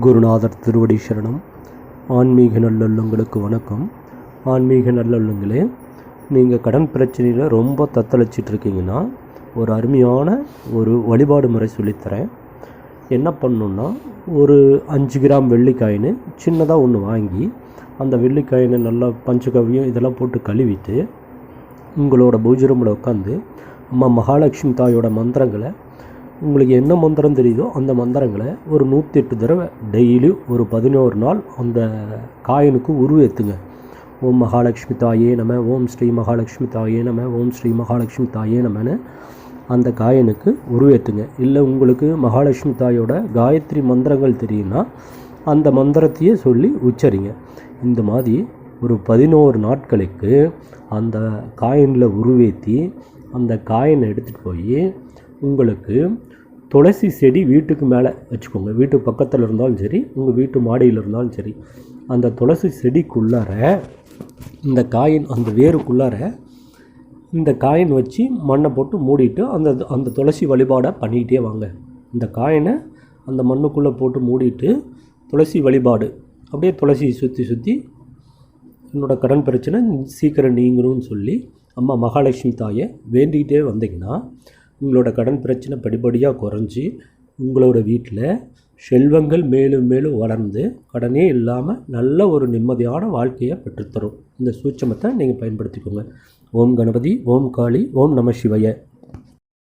குருநாதர் திருவடி சரணம். ஆன்மீக நல்லுள்ளங்களுக்கு வணக்கம். ஆன்மீக நல்லுள்ளங்களே, நீங்கள் கடன் பிரச்சனையில் ரொம்ப தத்தளிச்சிட்ருக்கீங்கன்னா ஒரு அருமையான ஒரு வழிபாடு முறை சொல்லித்தரேன். என்ன பண்ணணுன்னா, ஒரு 5 கிராம் வெள்ளிக்காயின்னு சின்னதாக ஒன்று வாங்கி அந்த வெள்ளிக்காயினை நல்லா பஞ்சகவ்யம் இதெல்லாம் போட்டு கழுவிட்டு உங்களோட பூஜை ரூமில் உட்காந்து அம்மா மகாலட்சுமி தாயோட மந்திரங்களை, உங்களுக்கு என்ன மந்திரம் தெரியுதோ அந்த மந்திரங்களை ஒரு 108 தடவை டெய்லி ஒரு 11 நாள் அந்த காயினுக்கு உருவேற்றுங்க. ஓம் மகாலட்சுமி தாயே நம, ஓம் ஸ்ரீ மகாலட்சுமி தாயே நம, ஓம் ஸ்ரீ மகாலட்சுமி தாயே நமன்னு அந்த காயினுக்கு உருவேற்றுங்க. இல்லை உங்களுக்கு மகாலட்சுமி தாயோட காயத்ரி மந்திரங்கள் தெரியும்னா அந்த மந்திரத்தையே சொல்லி உச்சரிங்க. இந்த மாதிரி ஒரு 11 நாட்களுக்கு அந்த காயினில் உருவேற்றி அந்த காயினை எடுத்துகிட்டு போய் உங்களுக்கு துளசி செடி வீட்டுக்கு மேலே வச்சுக்கோங்க. வீட்டு பக்கத்தில் இருந்தாலும் சரி, உங்கள் வீட்டு மாடியில் இருந்தாலும் சரி, அந்த துளசி செடிக்குள்ளார இந்த காயின், அந்த வேருக்குள்ளார இந்த காயின் வச்சு மண்ணை போட்டு மூடிட்டு அந்த துளசி வழிபாடை பண்ணிக்கிட்டே வாங்க. இந்த காயினை அந்த மண்ணுக்குள்ளே போட்டு மூடிட்டு துளசி வழிபாடு அப்படியே துளசியை சுற்றி சுற்றி என்னோடய கடன் பிரச்சனை சீக்கிரம் நீங்கணும்னு சொல்லி அம்மா மகாலட்சுமி தாயை வேண்டிக்கிட்டே வந்தீங்கன்னா உங்களோட கடன் பிரச்சனை படிப்படியாக குறைஞ்சி உங்களோட வீட்டில் செல்வங்கள் மேலும் மேலும் வளர்ந்து கடனே இல்லாமல் நல்ல ஒரு நிம்மதியான வாழ்க்கையை பெற்றுத்தரும். இந்த சூட்சமத்தை நீங்கள் பயன்படுத்திக்கோங்க. ஓம் கணபதி, ஓம் காளி, ஓம் நம சிவாய.